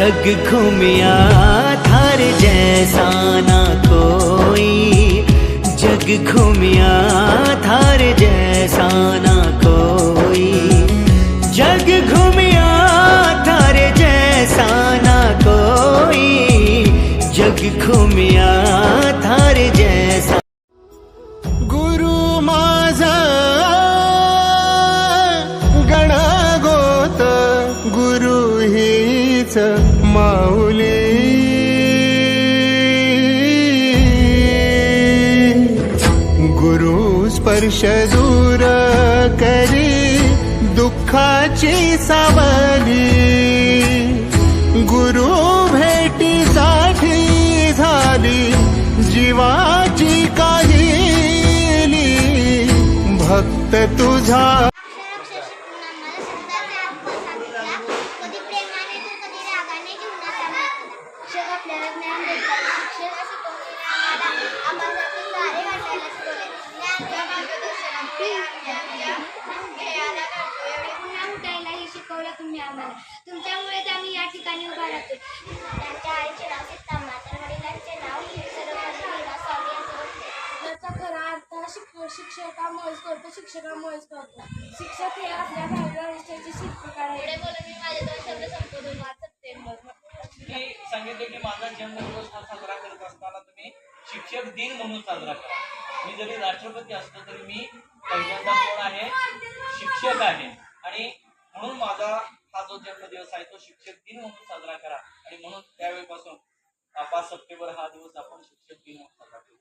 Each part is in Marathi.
जग घूमिया थारे जैसा ना कोई, जग घूमिया थारे जैसा ना कोई, जग घूमिया थारे जैसा ना कोई, जग घूमिया थारे जैसा। गुरु माझा गणागोत, गुरु हीच माऊली, गुरु स्पर्श दूर करी दुःखाची सावली, गुरु भेटीसाठी झाली जीवाची काहिली, भक्त तुझा तुम्ही आम्हाला, तुमच्यामुळेच आम्ही या ठिकाणी उभा राहतो. त्यांच्या आईचे नाव सीताम्मा, तर वडिलांचे नाव स्वामी असं. याचा खरा अर्थ शिक्षकामुळेच करतो, शिक्षकामुळेच करतो. शिक्षक हे आपल्या भावी आयुष्याचे शिल्पकार आहे. पुढे बोलून मी माझे 2 शब्द संबोधून 5 सप्टेंबर. मी सांगितले की माझा जन्मदिवस हा साजरा करत असताना तुम्ही शिक्षक दिन म्हणून साजरा करा. मी जरी राष्ट्रपती असतो तरी मी पहिल्यांदा कोण आहे, शिक्षक आहे. आणि म्हणून माझा हा जो जन्मदिवस आहे तो शिक्षक दिन म्हणून साजरा करा. आणि म्हणून त्यावेळेपासून 5 सप्टेंबर हा दिवस आपण शिक्षक दिन म्हणून साजरा करतो.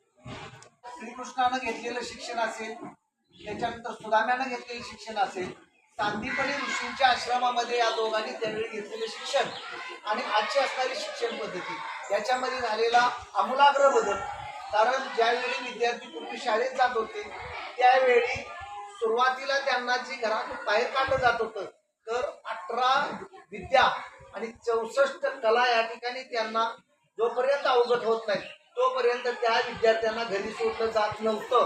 श्रीकृष्णानं घेतलेलं शिक्षण असेल, त्याच्यानंतर सुदाम्यानं घेतलेलं शिक्षण असेल, सांदीपनी ऋषींच्या आश्रमामध्ये या दोघांनी त्यावेळी घेतलेले शिक्षण आणि आजची असणारी शिक्षण पद्धती याच्यामध्ये झालेला आमूलाग्र बदल. कारण ज्यावेळी विद्यार्थी पूर्वी शाळेत जात होते त्यावेळी सुरुवातीला त्यांना जी घरातून बाहेर काढलं जात होतं, तर 18 विद्या आणि 64 कला या ठिकाणी त्यांना जोपर्यंत अवगत होत नाही तोपर्यंत त्या विद्यार्थ्यांना घरी सोडलं जात नव्हतं.